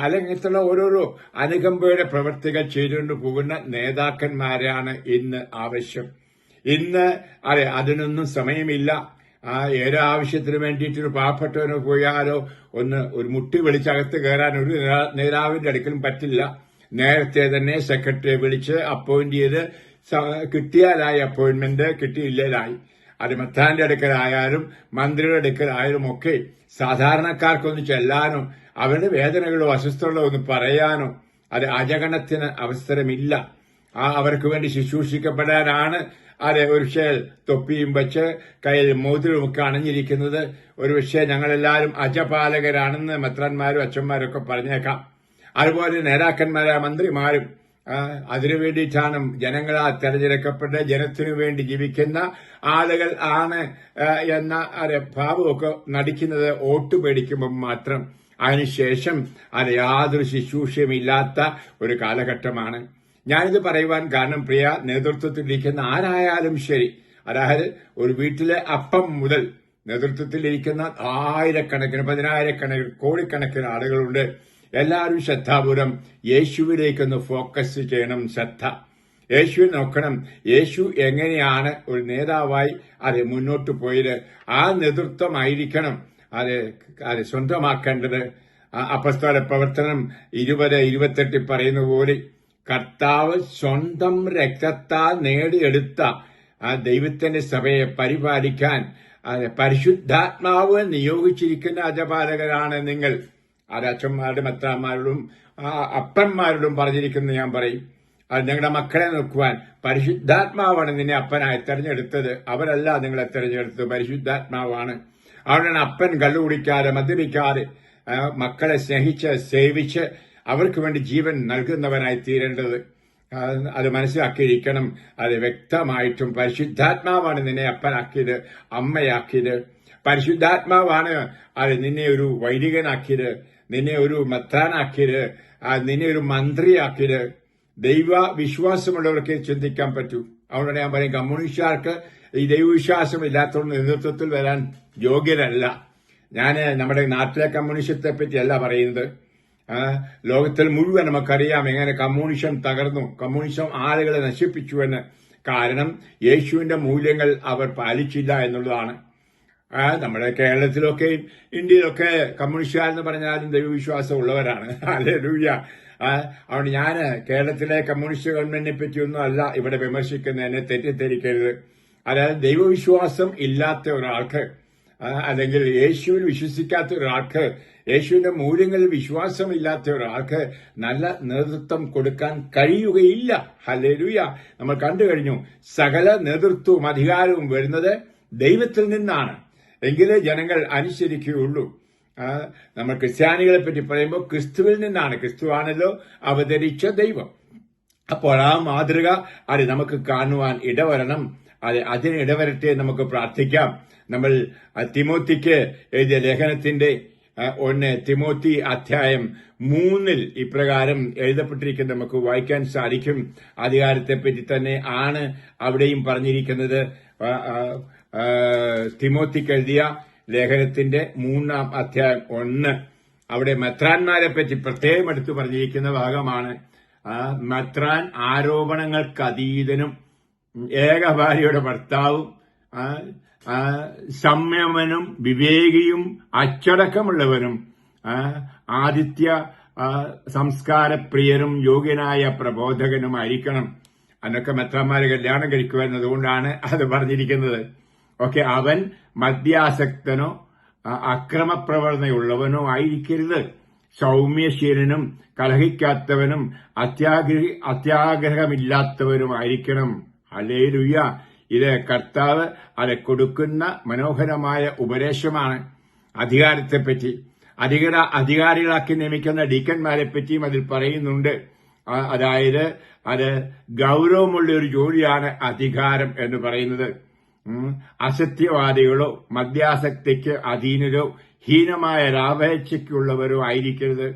അല്ലെങ്കിൽ ഓരോരോ അനുകമ്പയുടെ പ്രവൃത്തികൾ ചെയ്തുകൊണ്ട് പോകുന്ന നേതാക്കന്മാരാണ് ഇന്ന് ആവശ്യം. ഇന്ന് അതിനൊന്നും സമയമില്ല. ഏതോ ആവശ്യത്തിന് വേണ്ടിയിട്ടൊരു പാവപ്പെട്ടവനോ പോയാലോ ഒരു മുട്ടി വിളിച്ചകത്ത് കയറാൻ ഒരു നേതാവിന്റെ അടുക്കലും പറ്റില്ല. നേരത്തെ തന്നെ സെക്രട്ടറിയെ വിളിച്ച് അപ്പോയിന്റ് ചെയ്ത് കിട്ടിയാലായി അപ്പോയിന്റ്മെന്റ്, കിട്ടിയില്ലായി. അത് മെത്രാന്റെ അടുക്കലായാലും മന്ത്രിയുടെ അടുക്കലായാലും ഒക്കെ സാധാരണക്കാർക്കൊന്ന് ചെല്ലാനോ അവരുടെ വേദനകളോ അസ്വസ്ഥതകളോ ഒന്ന് പറയാനോ അത് അജഗണത്തിന് അവസരമില്ല. അവർക്ക് വേണ്ടി ശുശ്രൂഷിക്കപ്പെടാനാണ് ഒരു പക്ഷേ തൊപ്പിയും വെച്ച് കയ്യിൽ മോതിരമൊക്കെ അണിഞ്ഞിരിക്കുന്നത്. ഒരു പക്ഷേ ഞങ്ങളെല്ലാവരും അജപാലകരാണെന്ന് മെത്രാന്മാരും അച്ഛന്മാരും ഒക്കെ പറഞ്ഞേക്കാം. അതുപോലെ നേതാക്കന്മാരായ മന്ത്രിമാരും അതിനു വേണ്ടിയിട്ടാണ് ജനങ്ങളാൽ തെരഞ്ഞെടുക്കപ്പെട്ട് ജനത്തിനു വേണ്ടി ജീവിക്കുന്ന ആളുകൾ ആണ് എന്ന ഭാവമൊക്കെ നടിക്കുന്നത് വോട്ട് പേടിക്കുമ്പോൾ മാത്രം. അതിനുശേഷം യാതൊരു ശുശ്രൂഷയുമില്ലാത്ത ഒരു കാലഘട്ടമാണ്. ഞാനിത് പറയുവാൻ കാരണം, പ്രിയ നേതൃത്വത്തിലിരിക്കുന്ന ആരായാലും ശരി, അതായത് ഒരു വീട്ടിലെ അപ്പം മുതൽ നേതൃത്വത്തിലിരിക്കുന്ന ആയിരക്കണക്കിന്, പതിനായിരക്കണക്കിന്, കോടിക്കണക്കിന് ആളുകളുണ്ട്. എല്ലാവരും ശ്രദ്ധാപൂർവം യേശുവിലേക്കൊന്ന് ഫോക്കസ് ചെയ്യണം. ശ്രദ്ധ യേശുവിൽ നോക്കണം. യേശു എങ്ങനെയാണ് ഒരു നേതാവായി മുന്നോട്ട് പോയത്, ആ നേതൃത്വമായിരിക്കണം അത് സ്വന്തമാക്കേണ്ടത്. അപ്പസ്തോല പ്രവർത്തനം 20:28 പറയുന്ന പോലെ കർത്താവ് സ്വന്തം രക്തത്താൽ നേടിയെടുത്ത ദൈവത്തിന്റെ സഭയെ പരിപാലിക്കാൻ പരിശുദ്ധാത്മാവ് നിയോഗിച്ചിരിക്കുന്ന അജപാലകരാണ് നിങ്ങൾ. അച്ഛന്മാരുടെ മെത്രാന്മാരോടും അപ്പന്മാരോടും പറഞ്ഞിരിക്കുന്നത് ഞാൻ പറയും. അത് നിങ്ങളുടെ മക്കളെ നോക്കുവാൻ പരിശുദ്ധാത്മാവാണ് നിന്നെ അപ്പനായി തെരഞ്ഞെടുത്തത്. അവരല്ല നിങ്ങളെ തെരഞ്ഞെടുത്തത്, പരിശുദ്ധാത്മാവാണ്. അതുകൊണ്ടാണ് അപ്പൻ കള്ളു കുടിക്കാതെ മദ്യപിക്കാതെ മക്കളെ സ്നേഹിച്ച് സേവിച്ച് അവർക്ക് വേണ്ടി ജീവൻ നൽകുന്നവനായി തീരേണ്ടത്. അത് മനസ്സിലാക്കിയിരിക്കണം. അത് വ്യക്തമായിട്ടും പരിശുദ്ധാത്മാവാണ് നിന്നെ അപ്പനാക്കിയത്, അമ്മയാക്കിയത്. പരിശുദ്ധാത്മാവാണ് നിന്നെ ഒരു വൈദികനാക്കിയത്, നിന്നെ ഒരു മെത്രാനാക്കിയത്, നിന്നെ ഒരു മന്ത്രിയാക്കിയത്. ദൈവ വിശ്വാസമുള്ളവർക്ക് ചിന്തിക്കാൻ പറ്റൂ. അതുകൊണ്ട് ഞാൻ പറയും, കമ്മ്യൂണിസ്റ്റുകാർക്ക് ഈ ദൈവവിശ്വാസം ഇല്ലാത്തവർ നേതൃത്വത്തിൽ വരാൻ യോഗ്യരല്ല. ഞാൻ നമ്മുടെ നാട്ടിലെ കമ്മ്യൂണിസത്തെ പറ്റിയല്ല പറയുന്നത്. ലോകത്തിൽ മുഴുവൻ നമുക്കറിയാം എങ്ങനെ കമ്മ്യൂണിസം തകർന്നു, കമ്മ്യൂണിസം ആളുകളെ നശിപ്പിച്ചുവെന്ന്. കാരണം യേശുവിന്റെ മൂല്യങ്ങൾ അവർ പാലിച്ചില്ല എന്നുള്ളതാണ്. നമ്മുടെ കേരളത്തിലൊക്കെ ഇന്ത്യയിലൊക്കെ കമ്മ്യൂണിസ്റ്റുകാരെന്ന് പറഞ്ഞാലും ദൈവവിശ്വാസം ഉള്ളവരാണ്. ഹല്ലേലൂയ. അതുകൊണ്ട് ഞാൻ കേരളത്തിലെ കമ്മ്യൂണിസ്റ്റ് ഗവൺമെന്റിനെ പറ്റിയൊന്നും അല്ല ഇവിടെ വിമർശിക്കുന്നതിനെ തെറ്റിദ്ധരിക്കരുത്. അതായത് ദൈവവിശ്വാസം ഇല്ലാത്ത ഒരാൾക്ക്, അല്ലെങ്കിൽ യേശുവിൽ വിശ്വസിക്കാത്ത ഒരാൾക്ക്, യേശുവിന്റെ മൂല്യങ്ങളിൽ വിശ്വാസമില്ലാത്ത ഒരാൾക്ക് നല്ല നേതൃത്വം കൊടുക്കാൻ കഴിയുകയില്ല. ഹല്ലേലൂയ. നമ്മൾ കണ്ടു കഴിഞ്ഞു, സകല നേതൃത്വവും അധികാരവും വരുന്നത് ദൈവത്തിൽ നിന്നാണ്. എങ്കിലേ ജനങ്ങൾ അനുസരിക്കുകയുള്ളൂ. നമ്മൾ ക്രിസ്ത്യാനികളെ പറ്റി പറയുമ്പോൾ ക്രിസ്തുവിൽ നിന്നാണ്. ക്രിസ്തുവാണല്ലോ അവതരിച്ച ദൈവം. അപ്പോൾ ആ മാതൃക നമുക്ക് കാണുവാൻ ഇടവരണം. അതിന് ഇടവരട്ടെ നമുക്ക് പ്രാർത്ഥിക്കാം. നമ്മൾ തിമോത്തിക്ക് എഴുതിയ ലേഖനത്തിന്റെ 1 തിമോത്തി 3 ഇപ്രകാരം എഴുതപ്പെട്ടിരിക്കുന്നത് നമുക്ക് വായിക്കാൻ സാധിക്കും. അധികാരത്തെപ്പറ്റി തന്നെ ആണ് അവിടെയും പറഞ്ഞിരിക്കുന്നത്. തിമോത്തിക്ക് എഴുതിയ ലേഖനത്തിന്റെ 1 അവിടെ മെത്രാന്മാരെ പറ്റി പ്രത്യേകം എടുത്തു പറഞ്ഞിരിക്കുന്ന ഭാഗമാണ്. മെത്രാൻ ആരോപണങ്ങൾക്ക് അതീതനും ഏകഭാര്യയുടെ ഭർത്താവും സംയമനും വിവേകിയും അച്ചടക്കമുള്ളവനും ആതിഥ്യ സംസ്കാരപ്രിയനും യോഗ്യനായ പ്രബോധകനുമായിരിക്കണം. അന്നൊക്കെ മെത്രാന്മാരെ കല്യാണം കഴിക്കുക എന്നതുകൊണ്ടാണ് അത് പറഞ്ഞിരിക്കുന്നത്. ഓക്കെ, അവൻ മദ്യാസക്തനോ അക്രമപ്രവണതയുള്ളവനോ ആയിരിക്കരുത്. സൗമ്യശീലനും കലഹിക്കാത്തവനും അത്യാഗ്രഹമില്ലാത്തവനുമായിരിക്കണം. ഹല്ലേലൂയ. ഇത് കർത്താവ് അത് കൊടുക്കുന്ന മനോഹരമായ ഉപദേശമാണ്. അധികാരത്തെപ്പറ്റി, അധികാരികളാക്കി നിയമിക്കുന്ന ഡീക്കന്മാരെ പറ്റിയും അതിൽ പറയുന്നുണ്ട്. അതായത് അത് ഗൗരവമുള്ള ഒരു ജോലിയാണ് അധികാരം എന്ന് പറയുന്നത്. അസത്യവാദികളോ മദ്യാസക്തിക്ക് അധീനരോ ഹീനമായ ലാഭേച്ഛയ്ക്കുള്ളവരോ ആയിരിക്കരുത്.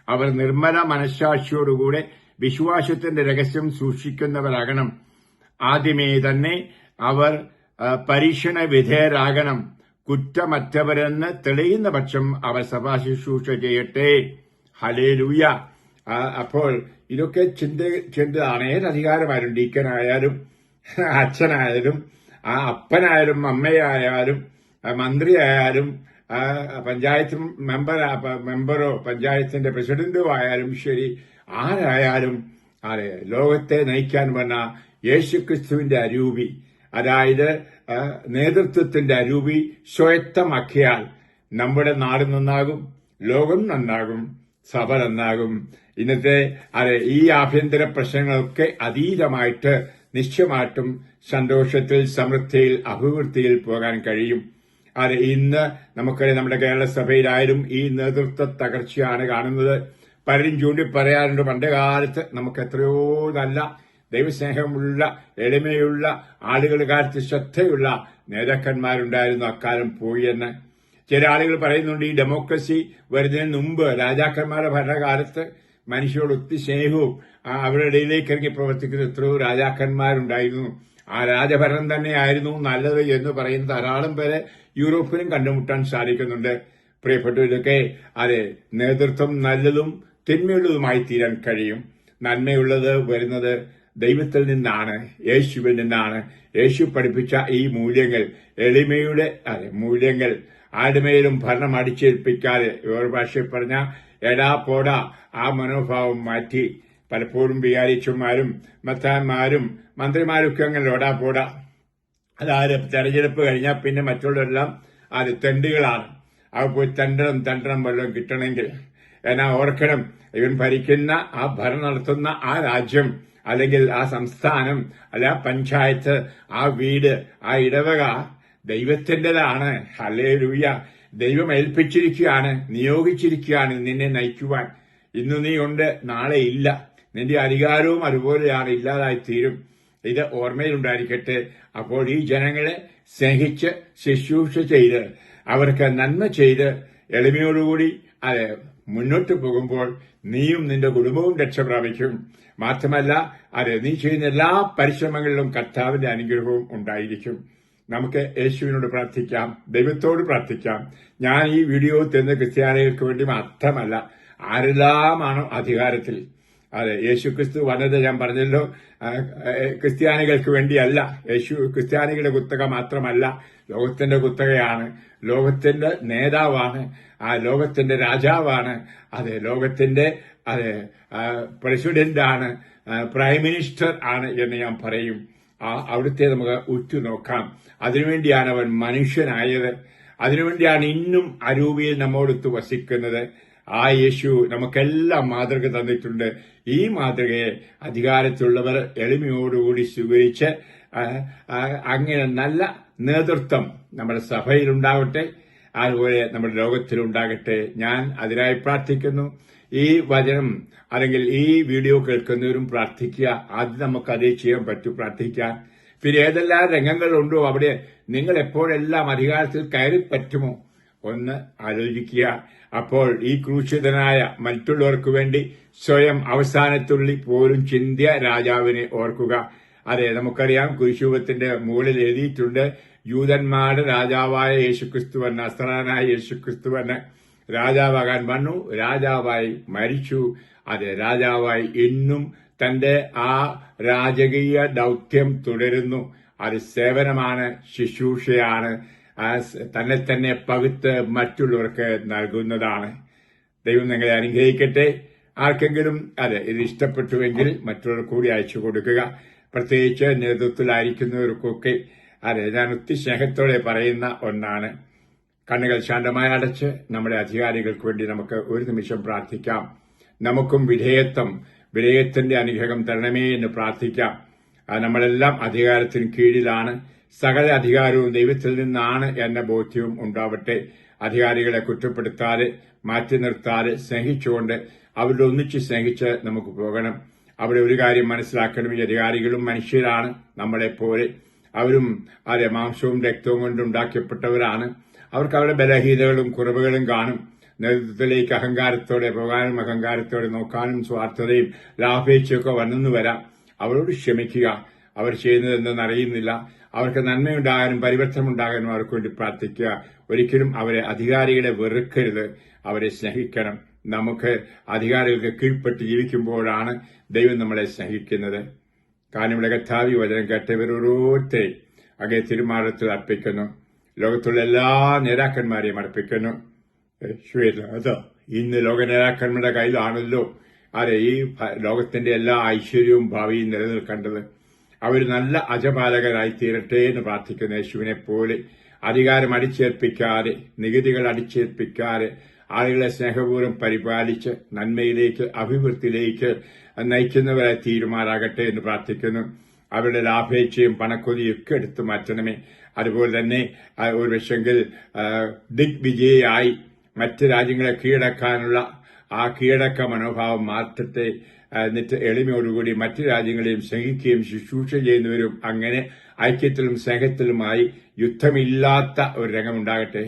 അവർ നിർമ്മല മനസ്സാക്ഷിയോടുകൂടെ വിശ്വാസത്തിന്റെ രഹസ്യം സൂക്ഷിക്കുന്നവരാകണം. ആദ്യമേ തന്നെ അവർ പരീക്ഷണ വിധേയരാകണം. കുറ്റമറ്റവരെന്ന് തെളിയുന്ന പക്ഷം അവർ സഭാശുശ്രൂഷ ചെയ്യട്ടെ. ഹല്ലേലൂയ. അപ്പോൾ ഇതൊക്കെ ചിന്തയാണ്. ഏതധികാരമായാലും, ഡീക്കനായാലും അച്ഛനായാലും അപ്പനായാലും അമ്മയായാലും മന്ത്രിയായാലും പഞ്ചായത്ത് മെമ്പറോ പഞ്ചായത്തിന്റെ പ്രസിഡന്റോ ആയാലും ശരി, ആരായാലും ലോകത്തെ നയിക്കാൻ വന്ന യേശുക്രിസ്തുവിന്റെ അരൂപി, അതായത് നേതൃത്വത്തിന്റെ അരൂപി സ്വായത്തമാക്കിയാൽ നമ്മുടെ നാട് നന്നാകും, ലോകം നന്നാകും, സഭ നന്നാകും. ഇന്നത്തെ ഈ ആഭ്യന്തര പ്രശ്നങ്ങളൊക്കെ അതീതമായിട്ട് നിശ്ചയമായിട്ടും സന്തോഷത്തിൽ, സമൃദ്ധിയിൽ, അഭിവൃദ്ധിയിൽ പോകാൻ കഴിയും. ഇന്ന് നമുക്കറിയാം, നമ്മുടെ കേരള സഭയിലായാലും ഈ നേതൃത്വ തകർച്ചയാണ് കാണുന്നത്. പലരും ചൂണ്ടി പറയാറുണ്ട്, പണ്ട് കാലത്ത് നമുക്ക് എത്രയോ നല്ല ദൈവസ്നേഹമുള്ള, എളിമയുള്ള, ആളുകൾ കാലത്ത് ശ്രദ്ധയുള്ള നേതാക്കന്മാരുണ്ടായിരുന്നു. അക്കാലം പോയി എന്ന് ചില ആളുകൾ പറയുന്നുണ്ട്. ഈ ഡെമോക്രസി വരുന്നതിന് മുമ്പ് രാജാക്കന്മാരുടെ ഭരണകാലത്ത് മനുഷ്യരോട് ഒത്തിരി സ്നേഹവും അവരുടെ ഇടയിലേക്ക് ഇറങ്ങി പ്രവർത്തിക്കുന്ന എത്രയോ രാജാക്കന്മാരുണ്ടായിരുന്നു. ആ രാജഭരണം തന്നെയായിരുന്നു നല്ലത് എന്ന് പറയുന്ന ധാരാളം പേരെ യൂറോപ്പിലും കണ്ടുമുട്ടാൻ സാധിക്കുന്നുണ്ട്. പ്രിയപ്പെട്ടവരൊക്കെ നേതൃത്വം നല്ലതും തിന്മയുള്ളതുമായി തീരാൻ കഴിയും. നന്മയുള്ളത് വരുന്നത് ദൈവത്തിൽ നിന്നാണ്, യേശുവിൽ നിന്നാണ്. യേശു പഠിപ്പിച്ച ഈ മൂല്യങ്ങൾ, എളിമയുടെ മൂല്യങ്ങൾ, ആരുമേലും ഭരണം അടിച്ചേൽപ്പിക്കാതെ, വേറെ ഭാഷയിൽ പറഞ്ഞ എടാ പോടാ ആ മനോഭാവം മാറ്റി, പലപ്പോഴും വികാരിച്ചന്മാരും മെത്രാന്മാരും മന്ത്രിമാരൊക്കെ അങ്ങനെ ഓടാ പോടാ, അതായത് തെരഞ്ഞെടുപ്പ് കഴിഞ്ഞാൽ പിന്നെ മറ്റുള്ളവരെല്ലാം തെണ്ടുകളാണ്. അവർ പോയി തണ്ടണം വല്ലതും കിട്ടണമെങ്കിൽ. എന്നാ ഓർക്കണം, ഇവൻ ഭരിക്കുന്ന ഭരണം നടത്തുന്ന രാജ്യം, അല്ലെങ്കിൽ സംസ്ഥാനം, അല്ല പഞ്ചായത്ത്, വീട്, ഇടവക ദൈവത്തിൻ്റെതാണ്. ഹല്ലേലൂയ. ദൈവം ഏൽപ്പിച്ചിരിക്കുകയാണ്, നിയോഗിച്ചിരിക്കുകയാണ് നിന്നെ നയിക്കുവാൻ. ഇന്ന് നീ ഉണ്ട്, നാളെ ഇല്ല. നിന്റെ അധികാരവും അതുപോലെയാണ്, ഇല്ലാതായി തീരും. ഇത് ഓർമ്മയിലുണ്ടായിരിക്കട്ടെ. അപ്പോൾ ഈ ജനങ്ങളെ സ്നേഹിച്ച് ശുശ്രൂഷ ചെയ്ത് അവർക്ക് നന്മ ചെയ്ത് എളിമയോടുകൂടി മുന്നോട്ട് പോകുമ്പോൾ നീയും നിന്റെ കുടുംബവും രക്ഷ പ്രാപിക്കും. മാത്രമല്ല നീ ചെയ്യുന്ന എല്ലാ പരിശ്രമങ്ങളിലും കർത്താവിന്റെ അനുഗ്രഹവും ഉണ്ടായിരിക്കും. നമുക്ക് യേശുവിനോട് പ്രാർത്ഥിക്കാം, ദൈവത്തോട് പ്രാർത്ഥിക്കാം. ഞാൻ ഈ വീഡിയോ തരുന്ന ക്രിസ്ത്യാനികൾക്ക് വേണ്ടി മാത്രമല്ല, ആരെല്ലാമാണോ അധികാരത്തിൽ, യേശുക്രിസ്തു വന്നത് ഞാൻ പറഞ്ഞല്ലോ ക്രിസ്ത്യാനികൾക്ക് വേണ്ടിയല്ല. യേശു ക്രിസ്ത്യാനികളുടെ കുത്തക മാത്രമല്ല, ലോകത്തിന്റെ കുത്തകയാണ്. ലോകത്തിന്റെ നേതാവാണ്, ലോകത്തിന്റെ രാജാവാണ്, ലോകത്തിന്റെ പ്രസിഡന്റാണ്, പ്രൈം മിനിസ്റ്റർ ആണ് എന്ന് ഞാൻ പറയും. അവിടുത്തെ നമുക്ക് ഉറ്റുനോക്കാം. അതിനുവേണ്ടിയാണ് അവൻ മനുഷ്യനായത്. അതിനുവേണ്ടിയാണ് ഇന്നും അരൂപിയിൽ നമ്മോടൊത്ത് വസിക്കുന്നത്. യേശു നമുക്കെല്ലാം മാതൃക തന്നിട്ടുണ്ട്. ഈ മാതൃകയെ അധികാരത്തിലുള്ളവർ എളിമയോടുകൂടി സ്വീകരിച്ച് അങ്ങനെ നല്ല നേതൃത്വം നമ്മുടെ സഭയിലുണ്ടാകട്ടെ, അതുപോലെ നമ്മുടെ ലോകത്തിലുണ്ടാകട്ടെ. ഞാൻ അതിനായി പ്രാർത്ഥിക്കുന്നു. ഈ വചനം അല്ലെങ്കിൽ ഈ വീഡിയോ കേൾക്കുന്നവരും പ്രാർത്ഥിക്കുക. ആദ്യം നമുക്ക് അതേ ചെയ്യാൻ പറ്റൂ, പ്രാർത്ഥിക്കാൻ. പിന്നെ ഏതെല്ലാം രംഗങ്ങളുണ്ടോ അവിടെ നിങ്ങൾ എപ്പോഴെല്ലാം അധികാരത്തിൽ കയറി പറ്റുമോ ഒന്ന് ആലോചിക്കുക. അപ്പോൾ ഈ ക്രൂശിതനായ മറ്റുള്ളവർക്ക് വേണ്ടി സ്വയം അവസാനത്തുള്ളി പോലും ചിന്തിയ രാജാവിനെ ഓർക്കുക. നമുക്കറിയാം, കുരിശുരൂപത്തിന്റെ മുകളിൽ എഴുതിയിട്ടുണ്ട്, യൂതന്മാരുടെ രാജാവായ യേശുക്രിസ്തുവെന്ന്, നസറായനായ യേശുക്രിസ്തുവെന്ന്. രാജാവാകാൻ വന്നു, രാജാവായി മരിച്ചു. രാജാവായി ഇന്നും തന്റെ രാജകീയ ദൗത്യം തുടരുന്നു. സേവനമാണ്, ശുശ്രൂഷയാണ്, തന്നെ പകുത്ത് മറ്റുള്ളവർക്ക് നൽകുന്നതാണ്. ദൈവം നിങ്ങളെ അനുഗ്രഹിക്കട്ടെ. ആർക്കെങ്കിലും ഇത് ഇഷ്ടപ്പെട്ടുവെങ്കിൽ മറ്റുള്ളവർ കൂടി അയച്ചു കൊടുക്കുക. പ്രത്യേകിച്ച് നേതൃത്വത്തിലായിരിക്കുന്നവർക്കൊക്കെ ഞാൻ ഒത്തിരി സ്നേഹത്തോടെ പറയുന്ന ഒന്നാണ്. കണ്ണുകൾ ശാന്തമായി അടച്ച് നമ്മുടെ അധികാരികൾക്ക് വേണ്ടി നമുക്ക് ഒരു നിമിഷം പ്രാർത്ഥിക്കാം. നമുക്കും വിധേയത്തിന്റെ അനുഗ്രഹം തരണമേ എന്ന് പ്രാർത്ഥിക്കാം. നമ്മളെല്ലാം അധികാരത്തിന് കീഴിലാണ്. സകല അധികാരവും ദൈവത്തിൽ നിന്നാണ് എന്ന ബോധ്യവും ഉണ്ടാവട്ടെ. അധികാരികളെ കുറ്റപ്പെടുത്താതെ, മാറ്റി നിർത്താതെ, സ്നേഹിച്ചുകൊണ്ട് അവരുടെ ഒന്നിച്ച് സ്നേഹിച്ച് നമുക്ക് പോകണം. അവിടെ ഒരു കാര്യം മനസ്സിലാക്കണം, ഈ അധികാരികളും മനുഷ്യരാണ്, നമ്മളെപ്പോലെ. അവരും മാംസവും രക്തവും കൊണ്ട് ഉണ്ടാക്കപ്പെട്ടവരാണ്. അവർക്ക് അവരുടെ ബലഹീനതകളും കുറവുകളും കാണും. നേതൃത്വത്തിലേക്ക് അഹങ്കാരത്തോടെ പോകാനും അഹങ്കാരത്തോടെ നോക്കാനും സ്വാർത്ഥതയും ലാഭേച്ഛയൊക്കെ വന്നെന്ന് വരാം. അവരോട് ക്ഷമിക്കുക. അവർ ചെയ്യുന്നത് എന്തെന്ന് അറിയുന്നില്ല. അവർക്ക് നന്മയുണ്ടാകാനും പരിവർത്തനമുണ്ടാകാനും അവർക്ക് വേണ്ടി പ്രാർത്ഥിക്കുക. ഒരിക്കലും അവരെ അധികാരികളെ വെറുക്കരുത്, അവരെ സ്നേഹിക്കണം. നമുക്ക് അധികാരികൾക്ക് കീഴ്പ്പെട്ട് ജീവിക്കുമ്പോഴാണ് ദൈവം നമ്മളെ സ്നേഹിക്കുന്നത്. കാരണം ഇവിടെ കർത്താവ് വചനം കേട്ടവരോരോരുത്തരെയും അങ്ങേ തിരുമാറത്തിൽ അർപ്പിക്കുന്നു. ലോകത്തുള്ള എല്ലാ നേതാക്കന്മാരെയും അർപ്പിക്കുന്നു. ഇന്ന് ലോക നേതാക്കന്മാരുടെ കയ്യിലാണല്ലോ ഈ ലോകത്തിന്റെ എല്ലാ ഐശ്വര്യവും ഭാവിയും നിലനിൽക്കേണ്ടത്. അവർ നല്ല അജപാലകരായി തീരട്ടെ എന്ന് പ്രാർത്ഥിക്കുന്ന യേശുവിനെ പോലെ അധികാരം അടിച്ചേൽപ്പിക്കാതെ, നികുതികൾ അടിച്ചേൽപ്പിക്കാതെ, ആളുകളെ സ്നേഹപൂർവ്വം പരിപാലിച്ച് നന്മയിലേക്ക് അഭിവൃദ്ധിയിലേക്ക് നയിക്കുന്നവരായി തീരുമാനാകട്ടെ എന്ന് പ്രാർത്ഥിക്കുന്നു. അവരുടെ ലാഭേച്ഛയും പണക്കൊതിയും ഒക്കെ എടുത്തു മാറ്റണമേ. അതുപോലെ തന്നെ ഒരു പക്ഷെങ്കിൽ ദിഗ്വിജയായി മറ്റ് രാജ്യങ്ങളെ കീഴടക്കാനുള്ള ആ കീഴടക്ക മനോഭാവം മാറ്റത്തെ. എന്നിട്ട് എളിമയോടുകൂടി മറ്റു രാജ്യങ്ങളെയും സ്നേഹിക്കുകയും ശുശ്രൂഷ ചെയ്യുന്നവരും അങ്ങനെ ഐക്യത്തിലും സ്നേഹത്തിലുമായി യുദ്ധമില്ലാത്ത ഒരു രംഗമുണ്ടാകട്ടെ.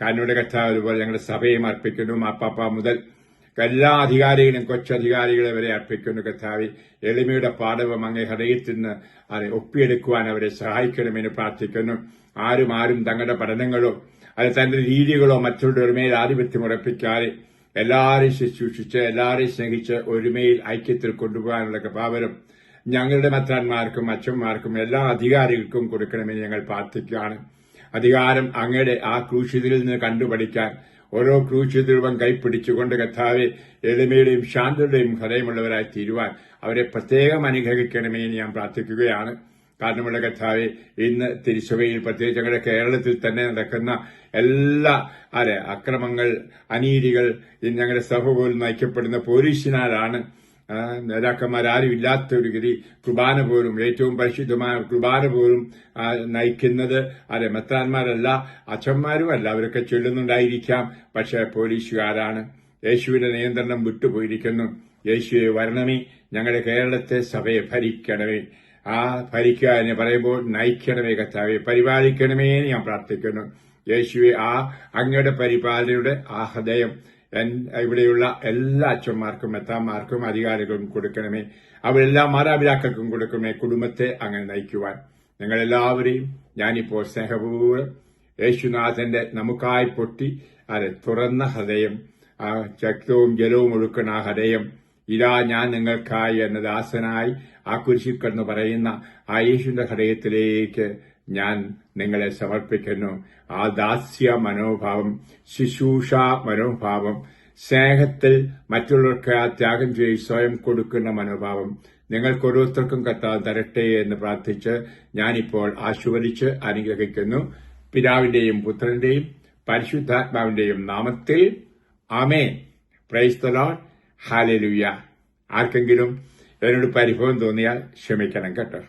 കാനോടെ കർത്താവ് അതുപോലെ ഞങ്ങളുടെ സഭയും അർപ്പിക്കുന്നു. മാപ്പാപ്പ മുതൽ എല്ലാ അധികാരികളും കൊച്ചധികാരികളെ വരെ അർപ്പിക്കുന്നു. കർത്താവ് എളിമയുടെ പാഠവും അങ്ങേ ഹൃദയത്തിൽ നിന്ന് ഒപ്പിയെടുക്കുവാൻ അവരെ സഹായിക്കണമെന്ന് പ്രാർത്ഥിക്കുന്നു. ആരും തങ്ങളുടെ പഠനങ്ങളോ തന്റെ രീതികളോ മറ്റുള്ളവരുടെ മേൽ ആധിപത്യം ഉറപ്പിക്കാതെ എല്ലാവരെയും ശുശ്രൂഷിച്ച് എല്ലാവരെയും സ്നേഹിച്ച് ഒരുമയിൽ ഐക്യത്തിൽ കൊണ്ടുപോകാനുള്ള കൃപാവരം ഞങ്ങളുടെ മെത്രാന്മാർക്കും അച്ഛന്മാർക്കും എല്ലാ അധികാരികൾക്കും കൊടുക്കണമെന്ന് ഞങ്ങൾ പ്രാർത്ഥിക്കുകയാണ്. അധികാരം അങ്ങയുടെ ആ ക്രൂശിതയിൽ നിന്ന് കണ്ടുപഠിക്കാൻ ഓരോ ക്രൂശിതരൂപം കൈപ്പിടിച്ചുകൊണ്ട് കർത്താവെ എളിമയുടെയും ശാന്തതയുടെയും ഹൃദയമുള്ളവരായി തീരുവാൻ അവരെ പ്രത്യേകം അനുഗ്രഹിക്കണമേ എന്ന് ഞാൻ പ്രാർത്ഥിക്കുകയാണ്. കാരണമുള്ള കർത്താവെ, ഇന്ന് തിരുസഭയിൽ പ്രത്യേകിച്ച് ഞങ്ങളുടെ കേരളത്തിൽ തന്നെ നടക്കുന്ന എല്ലാ അക്രമങ്ങൾ, അനീതികൾ ഇന്ന് ഞങ്ങളുടെ സഭ പോലും നയിക്കപ്പെടുന്ന പോലീസിനാലാണ്. നേതാക്കന്മാരാരും ഇല്ലാത്ത ഒരു ഗതി കുർബാന പോലും, ഏറ്റവും പരിശുദ്ധമായ കുർബാന പോലും നയിക്കുന്നത് മെത്രാന്മാരല്ല, അച്ഛന്മാരുമല്ല. അവരൊക്കെ ചൊല്ലുന്നുണ്ടായിരിക്കാം, പക്ഷെ പോലീസുകാരാണ്. യേശുവിന്റെ നിയന്ത്രണം വിട്ടുപോയിരിക്കുന്നു. യേശുവെ വരണമേ, ഞങ്ങളുടെ കേരളത്തെ സഭയെ ഭരിക്കണമേ. ഭരിക്കുക എന്ന് പറയുമ്പോൾ നയിക്കണമേ കർത്താവെ, പരിപാലിക്കണമേ എന്ന് ഞാൻ പ്രാർത്ഥിക്കുന്നു. യേശുവെ അങ്ങയുടെ പരിപാലനയുടെ ഹൃദയം ഇവിടെയുള്ള എല്ലാ അച്ഛന്മാർക്കും മെത്താന്മാർക്കും അധികാരികൾക്കും കൊടുക്കണമേ. അവരെല്ലാ മാതാപിതാക്കൾക്കും കൊടുക്കണമേ. കുടുംബത്തെ അങ്ങനെ നയിക്കുവാൻ ഞങ്ങളെല്ലാവരെയും ഞാനിപ്പോൾ സ്നേഹപൂർവ്വം യേശുനാഥന്റെ നമുക്കായി പൊട്ടി തുറന്ന ഹൃദയം, രക്തവും ജലവും ഒഴുക്കുന്ന ഹൃദയം, ഇതാ ഞാൻ നിങ്ങൾക്കായി എന്ന ദാസനായി കുരിശിൽ കിടന്ന് പറയുന്ന യേശുവിന്റെ ഹൃദയത്തിലേക്ക് ഞാൻ നിങ്ങളെ സമർപ്പിക്കുന്നു. ദാസ്യ മനോഭാവം, ശുശ്രൂഷ മനോഭാവം, സ്നേഹത്തിൽ മറ്റുള്ളവർക്ക് ത്യാഗം ചെയ്ത് സ്വയം കൊടുക്കുന്ന മനോഭാവം നിങ്ങൾക്ക് ഓരോരുത്തർക്കും കർത്താവ് തരട്ടെ എന്ന് പ്രാർത്ഥിച്ച് ഞാനിപ്പോൾ ആശീർവദിച്ച് അനുഗ്രഹിക്കുന്നു. പിതാവിന്റെയും പുത്രന്റെയും പരിശുദ്ധാത്മാവിന്റെയും നാമത്തിൽ ആമേൻ. Praise the Lord. ഹല്ലേലൂയ. ആർക്കെങ്കിലും എന്നോട് പരിഭവം തോന്നിയാൽ ക്ഷമിക്കണം കേട്ടോ.